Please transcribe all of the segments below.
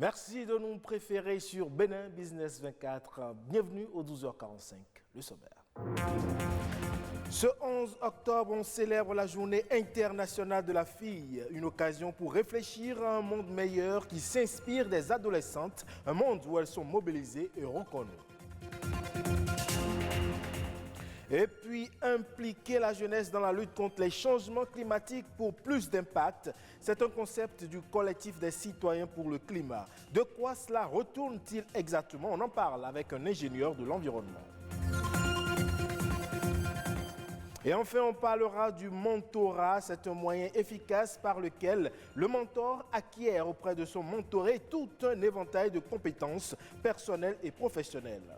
Merci de nous préférer sur Bénin Business 24. Bienvenue au 12h45, le sommaire. Ce 11 octobre, on célèbre la Journée internationale de la fille, une occasion pour réfléchir à un monde meilleur qui s'inspire des adolescentes, un monde où elles sont mobilisées et reconnues. Et puis, impliquer la jeunesse dans la lutte contre les changements climatiques pour plus d'impact, c'est un concept du collectif des citoyens pour le climat. De quoi cela retourne-t-il exactement? On en parle avec un ingénieur de l'environnement. Et enfin, on parlera du mentorat. C'est un moyen efficace par lequel le mentor acquiert auprès de son mentoré tout un éventail de compétences personnelles et professionnelles.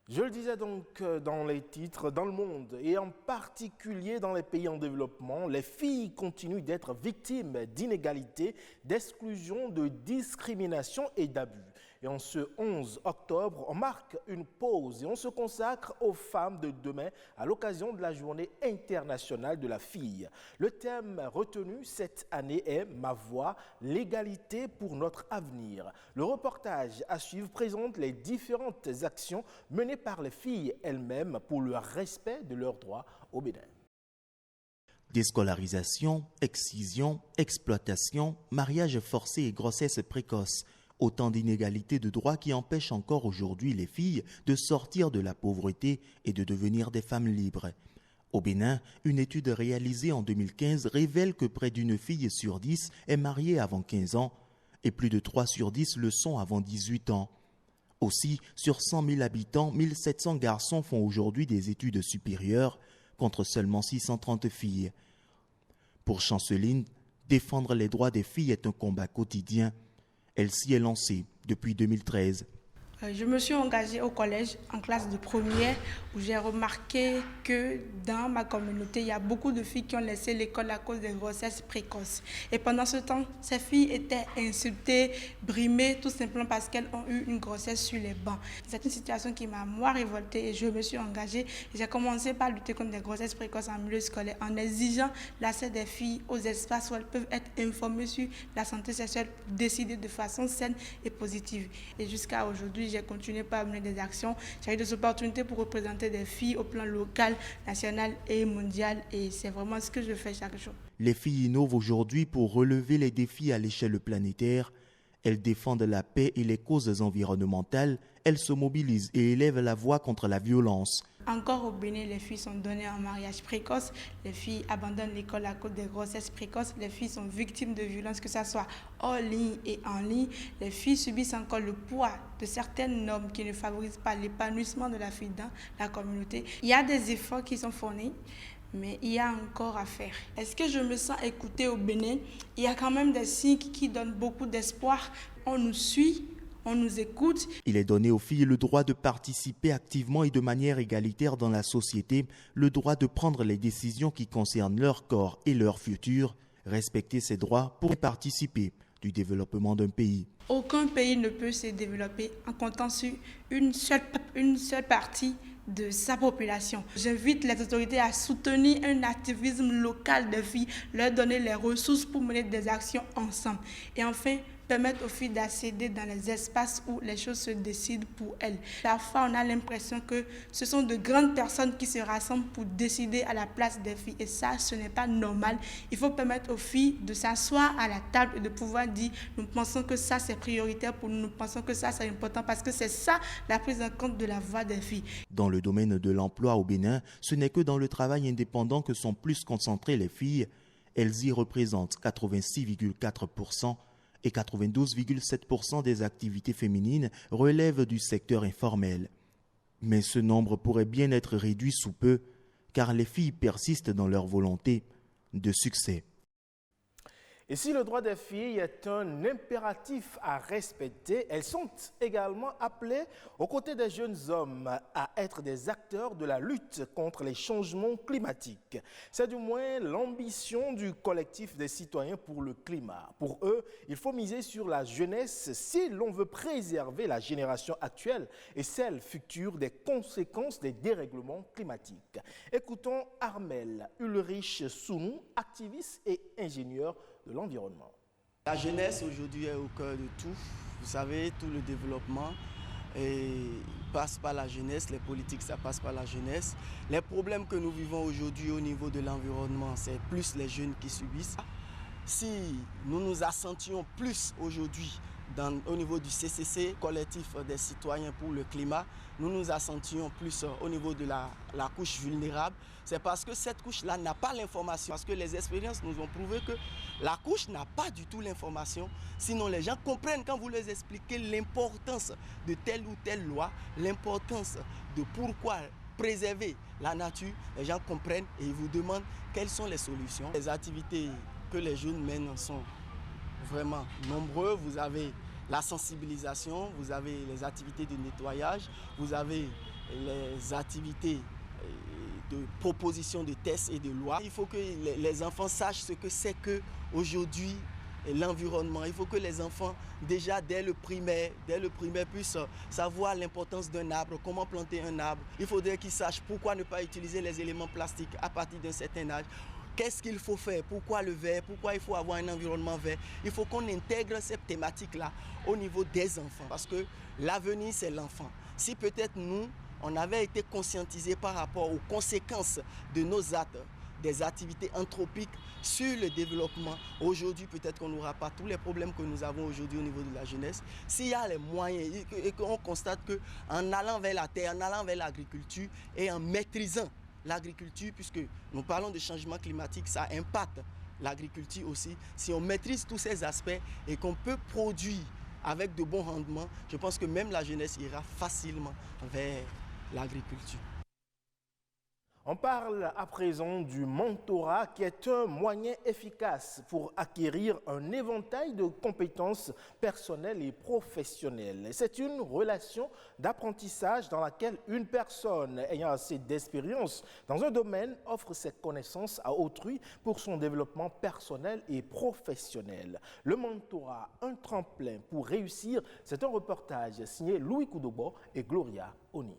Je le disais donc dans les titres, dans le monde et en particulier dans les pays en développement, les filles continuent d'être victimes d'inégalités, d'exclusion, de discrimination et d'abus. Et en ce 11 octobre, on marque une pause et on se consacre aux femmes de demain à l'occasion de la Journée internationale de la fille. Le thème retenu cette année est « Ma voix, l'égalité pour notre avenir ». Le reportage à suivre présente les différentes actions menées par les filles elles-mêmes pour le respect de leurs droits au Bénin. Déscolarisation, excision, exploitation, mariage forcé et grossesse précoce. Autant d'inégalités de droits qui empêchent encore aujourd'hui les filles de sortir de la pauvreté et de devenir des femmes libres. Au Bénin, une étude réalisée en 2015 révèle que près d'une fille sur 10 est mariée avant 15 ans et plus de 3 sur 10 le sont avant 18 ans. Aussi, sur 100 000 habitants, 1700 garçons font aujourd'hui des études supérieures contre seulement 630 filles. Pour Chanceline, défendre les droits des filles est un combat quotidien. Elle s'y est lancée depuis 2013. Je me suis engagée au collège en classe de première où j'ai remarqué que dans ma communauté, il y a beaucoup de filles qui ont laissé l'école à cause des grossesses précoces. Et pendant ce temps, ces filles étaient insultées, brimées, tout simplement parce qu'elles ont eu une grossesse sur les bancs. C'est une situation qui m'a, moi, révoltée et je me suis engagée. J'ai commencé par lutter contre les grossesses précoces en milieu scolaire en exigeant l'accès des filles aux espaces où elles peuvent être informées sur la santé sexuelle, décider de façon saine et positive. Et jusqu'à aujourd'hui, j'ai continué par mener des actions. J'ai eu des opportunités pour représenter des filles au plan local, national et mondial. Et c'est vraiment ce que je fais chaque jour. Les filles innovent aujourd'hui pour relever les défis à l'échelle planétaire. Elles défendent la paix et les causes environnementales. Elles se mobilisent et élèvent la voix contre la violence. Encore au Bénin, les filles sont données en mariage précoce. Les filles abandonnent l'école à cause des grossesses précoces. Les filles sont victimes de violences, que ce soit hors ligne et en ligne. Les filles subissent encore le poids de certaines normes qui ne favorisent pas l'épanouissement de la fille dans la communauté. Il y a des efforts qui sont fournis, mais il y a encore à faire. Est-ce que je me sens écoutée au Bénin? Il y a quand même des signes qui donnent beaucoup d'espoir. On nous suit. On nous écoute. Il est donné aux filles le droit de participer activement et de manière égalitaire dans la société, le droit de prendre les décisions qui concernent leur corps et leur futur, respecter ces droits pour participer du développement d'un pays. Aucun pays ne peut se développer en comptant sur une seule partie de sa population. J'invite les autorités à soutenir un activisme local des filles, leur donner les ressources pour mener des actions ensemble. Et enfin, permettre aux filles d'accéder dans les espaces où les choses se décident pour elles. Parfois, on a l'impression que ce sont de grandes personnes qui se rassemblent pour décider à la place des filles. Et ça, ce n'est pas normal. Il faut permettre aux filles de s'asseoir à la table et de pouvoir dire « nous pensons que ça, c'est prioritaire pour nous, nous pensons que ça, c'est important » parce que c'est ça, la prise en compte de la voix des filles. Dans le domaine de l'emploi au Bénin, ce n'est que dans le travail indépendant que sont plus concentrées les filles. Elles y représentent 86,4% et 92,7% des activités féminines relèvent du secteur informel. Mais ce nombre pourrait bien être réduit sous peu, car les filles persistent dans leur volonté de succès. Et si le droit des filles est un impératif à respecter, elles sont également appelées, aux côtés des jeunes hommes, à être des acteurs de la lutte contre les changements climatiques. C'est du moins l'ambition du collectif des citoyens pour le climat. Pour eux, il faut miser sur la jeunesse si l'on veut préserver la génération actuelle et celle future des conséquences des dérèglements climatiques. Écoutons Armel Ulrich Sounou, activiste et ingénieur de l'environnement. La jeunesse aujourd'hui est au cœur de tout. Vous savez, tout le développement passe par la jeunesse, les politiques ça passe par la jeunesse. Les problèmes que nous vivons aujourd'hui au niveau de l'environnement, c'est plus les jeunes qui subissent. Si nous nous assentions plus aujourd'hui au niveau du CCC, collectif des citoyens pour le climat, nous nous assentions plus au niveau de la couche vulnérable. C'est parce que cette couche-là n'a pas l'information. Parce que les expériences nous ont prouvé que la couche n'a pas du tout l'information. Sinon, les gens comprennent quand vous les expliquez l'importance de telle ou telle loi, l'importance de pourquoi préserver la nature. Les gens comprennent et ils vous demandent quelles sont les solutions. Les activités que les jeunes mènent sont vraiment nombreux. Vous avez la sensibilisation, vous avez les activités de nettoyage, vous avez les activités de proposition de tests et de lois. Il faut que les enfants sachent ce que c'est qu'aujourd'hui l'environnement. Il faut que les enfants, déjà dès le primaire puissent savoir l'importance d'un arbre, comment planter un arbre. Il faudrait qu'ils sachent pourquoi ne pas utiliser les éléments plastiques à partir d'un certain âge. Qu'est-ce qu'il faut faire? Pourquoi le vert? Pourquoi il faut avoir un environnement vert? Il faut qu'on intègre cette thématique-là au niveau des enfants. Parce que l'avenir, c'est l'enfant. Si peut-être nous, on avait été conscientisés par rapport aux conséquences de nos actes, des activités anthropiques sur le développement, aujourd'hui, peut-être qu'on n'aura pas tous les problèmes que nous avons aujourd'hui au niveau de la jeunesse. S'il y a les moyens et qu'on constate qu'en allant vers la terre, en allant vers l'agriculture et en maîtrisant l'agriculture, puisque nous parlons de changement climatique, ça impacte l'agriculture aussi. Si on maîtrise tous ces aspects et qu'on peut produire avec de bons rendements, je pense que même la jeunesse ira facilement vers l'agriculture. On parle à présent du mentorat qui est un moyen efficace pour acquérir un éventail de compétences personnelles et professionnelles. C'est une relation d'apprentissage dans laquelle une personne ayant assez d'expérience dans un domaine offre ses connaissances à autrui pour son développement personnel et professionnel. Le mentorat, un tremplin pour réussir, c'est un reportage signé Louis Koudobo et Gloria Oni.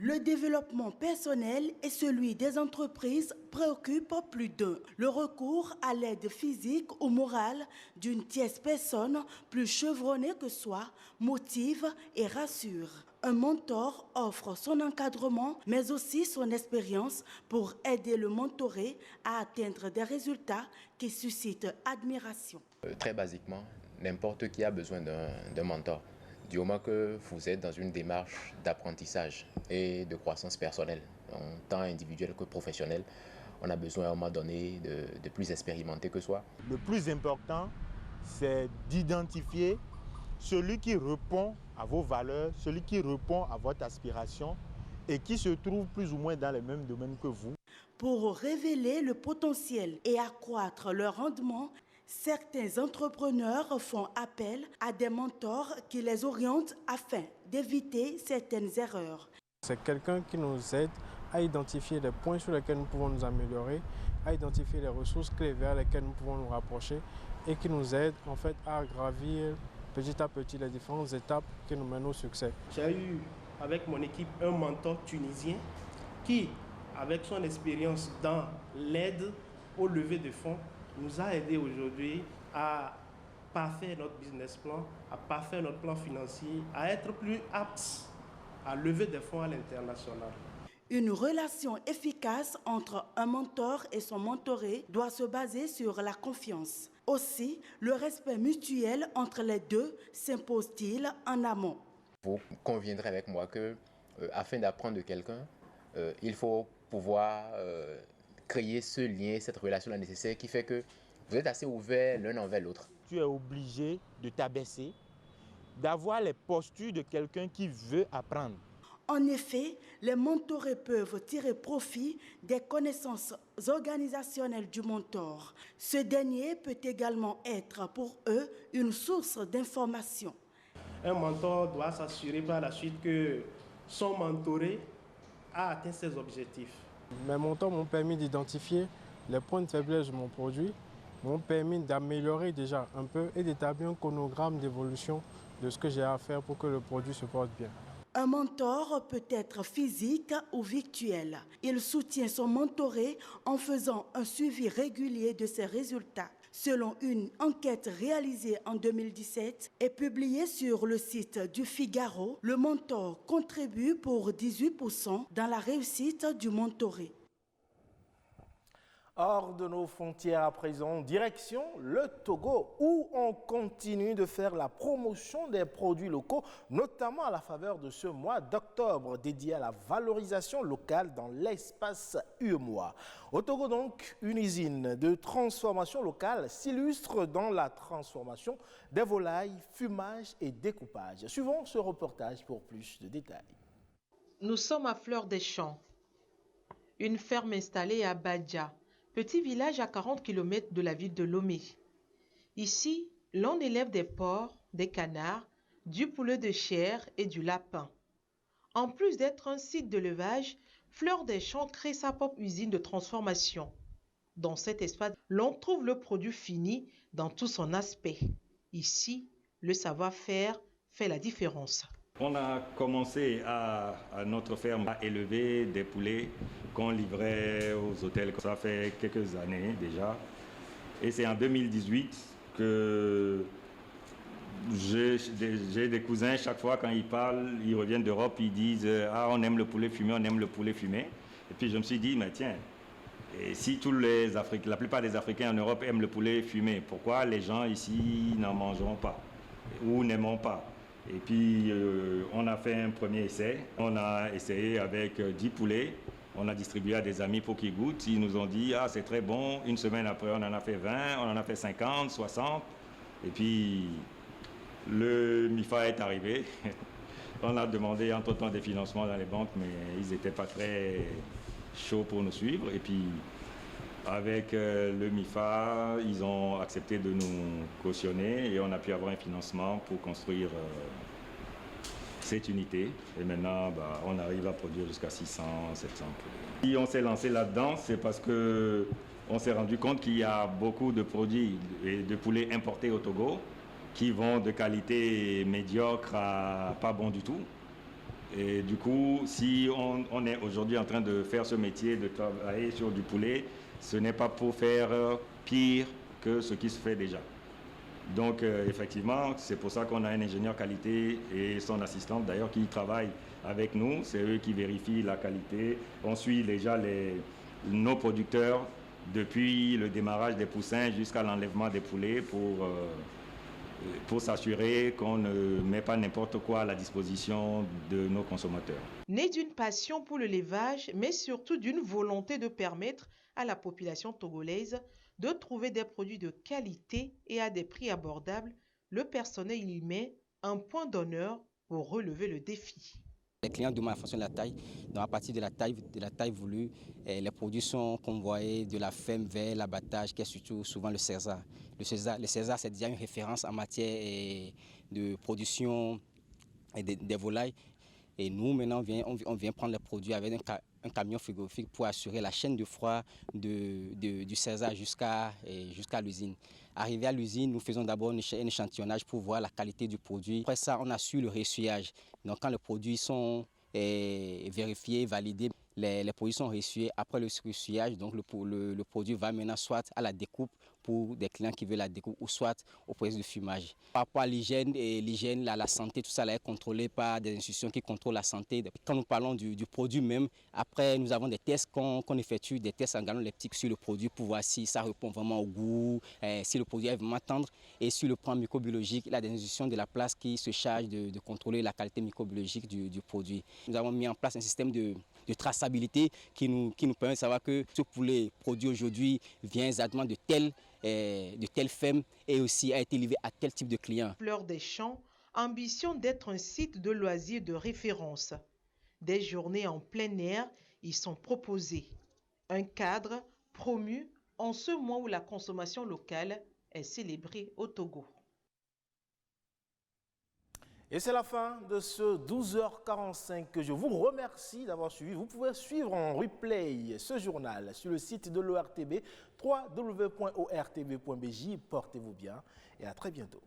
Le développement personnel et celui des entreprises préoccupent plus d'un. Le recours à l'aide physique ou morale d'une tierce personne plus chevronnée que soi motive et rassure. Un mentor offre son encadrement, mais aussi son expérience pour aider le mentoré à atteindre des résultats qui suscitent admiration. Très basiquement, n'importe qui a besoin d'un mentor. Du moment que vous êtes dans une démarche d'apprentissage et de croissance personnelle, tant individuelle que professionnelle, on a besoin à un moment donné de plus expérimenté que soi. Le plus important, c'est d'identifier celui qui répond à vos valeurs, celui qui répond à votre aspiration et qui se trouve plus ou moins dans les mêmes domaines que vous. Pour révéler le potentiel et accroître le rendement, certains entrepreneurs font appel à des mentors qui les orientent afin d'éviter certaines erreurs. C'est quelqu'un qui nous aide à identifier les points sur lesquels nous pouvons nous améliorer, à identifier les ressources clés vers lesquelles nous pouvons nous rapprocher et qui nous aide en fait à gravir petit à petit les différentes étapes qui nous mènent au succès. J'ai eu avec mon équipe un mentor tunisien qui, avec son expérience dans l'aide au levée de fonds, nous a aidé aujourd'hui à parfaire notre business plan, à parfaire notre plan financier, à être plus aptes à lever des fonds à l'international. Une relation efficace entre un mentor et son mentoré doit se baser sur la confiance. Aussi, le respect mutuel entre les deux s'impose-t-il en amont. Vous conviendrez avec moi que, afin d'apprendre de quelqu'un, il faut pouvoir créer ce lien, cette relation nécessaire qui fait que vous êtes assez ouverts l'un envers l'autre. Tu es obligé de t'abaisser, d'avoir les postures de quelqu'un qui veut apprendre. En effet, les mentorés peuvent tirer profit des connaissances organisationnelles du mentor. Ce dernier peut également être pour eux une source d'information. Un mentor doit s'assurer par la suite que son mentoré a atteint ses objectifs. Mes mentors m'ont permis d'identifier les points de faiblesse de mon produit, m'ont permis d'améliorer déjà un peu et d'établir un chronogramme d'évolution de ce que j'ai à faire pour que le produit se porte bien. Un mentor peut être physique ou virtuel. Il soutient son mentoré en faisant un suivi régulier de ses résultats. Selon une enquête réalisée en 2017 et publiée sur le site du Figaro, le mentor contribue pour 18% dans la réussite du mentoré. Hors de nos frontières à présent, direction le Togo, où on continue de faire la promotion des produits locaux, notamment à la faveur de ce mois d'octobre dédié à la valorisation locale dans l'espace UEMOA. Au Togo donc, une usine de transformation locale s'illustre dans la transformation des volailles, fumage et découpage. Suivons ce reportage pour plus de détails. Nous sommes à Fleur des Champs, une ferme installée à Badja, petit village à 40 km de la ville de Lomé. Ici, l'on élève des porcs, des canards, du poulet de chair et du lapin. En plus d'être un site de levage, Fleur des Champs crée sa propre usine de transformation. Dans cet espace, l'on trouve le produit fini dans tout son aspect. Ici, le savoir-faire fait la différence. On a commencé à notre ferme à élever des poulets qu'on livrait aux hôtels. Ça fait quelques années déjà. Et c'est en 2018 que j'ai des cousins, chaque fois quand ils parlent, ils reviennent d'Europe, ils disent « Ah, on aime le poulet fumé, on aime le poulet fumé ». Et puis je me suis dit « Mais tiens, et si la plupart des Africains en Europe aiment le poulet fumé, pourquoi les gens ici n'en mangeront pas ou n'aimeront pas ?» Et puis, on a fait un premier essai. On a essayé avec 10 poulets. On a distribué à des amis pour qu'ils goûtent. Ils nous ont dit, ah, c'est très bon. Une semaine après, on en a fait 20, on en a fait 50, 60. Et puis, le MIFA est arrivé. On a demandé entre-temps des financements dans les banques, mais ils n'étaient pas très chauds pour nous suivre. Et puis, avec le MIFA, ils ont accepté de nous cautionner et on a pu avoir un financement pour construire cette unité. Et maintenant, on arrive à produire jusqu'à 600, 700 poulets. Si on s'est lancé là-dedans, c'est parce qu'on s'est rendu compte qu'il y a beaucoup de produits et de poulets importés au Togo qui vont de qualité médiocre à pas bon du tout. Et du coup, si on est aujourd'hui en train de faire ce métier, de travailler sur du poulet, ce n'est pas pour faire pire que ce qui se fait déjà. Donc effectivement, c'est pour ça qu'on a un ingénieur qualité et son assistante d'ailleurs qui travaillent avec nous. C'est eux qui vérifient la qualité. On suit déjà nos producteurs depuis le démarrage des poussins jusqu'à l'enlèvement des poulets pour s'assurer qu'on ne met pas n'importe quoi à la disposition de nos consommateurs. Né d'une passion pour le levage, mais surtout d'une volonté de permettre à la population togolaise de trouver des produits de qualité et à des prix abordables, le personnel y met un point d'honneur pour relever le défi. Les clients demandent en fonction de la taille. Donc à partir de la taille voulue, les produits sont convoyés de la ferme vers l'abattage, qui est surtout souvent le César. Le César, c'est déjà une référence en matière de production des volailles. Et nous, maintenant, on vient prendre les produits avec un camion frigorifique pour assurer la chaîne de froid du César jusqu'à l'usine. Arrivé à l'usine, nous faisons d'abord un échantillonnage pour voir la qualité du produit. Après ça, on assure le réessuyage. Donc quand les produits sont vérifiés, validés, les produits sont réessuyés. Après le réessuyage, donc le produit va maintenant soit à la découpe pour des clients qui veulent la découpe ou soit au processus de fumage. Par rapport à l'hygiène, la santé, tout ça là est contrôlé par des institutions qui contrôlent la santé. Quand nous parlons du produit même, après nous avons des tests qu'on effectue, des tests en organoleptiques sur le produit pour voir si ça répond vraiment au goût, si le produit est vraiment tendre. Et sur le plan microbiologique, il y a des institutions de la place qui se chargent de contrôler la qualité microbiologique du produit. Nous avons mis en place un système de traçabilité qui nous permet de savoir que ce poulet produit aujourd'hui vient exactement de telle ferme et aussi a été livré à tel type de client. Fleur des Champs ambitionne d'être un site de loisirs de référence. Des journées en plein air y sont proposées. Un cadre promu en ce mois où la consommation locale est célébrée au Togo. Et c'est la fin de ce 12h45 que je vous remercie d'avoir suivi. Vous pouvez suivre en replay ce journal sur le site de l'ORTB, www.ortb.bj. Portez-vous bien et à très bientôt.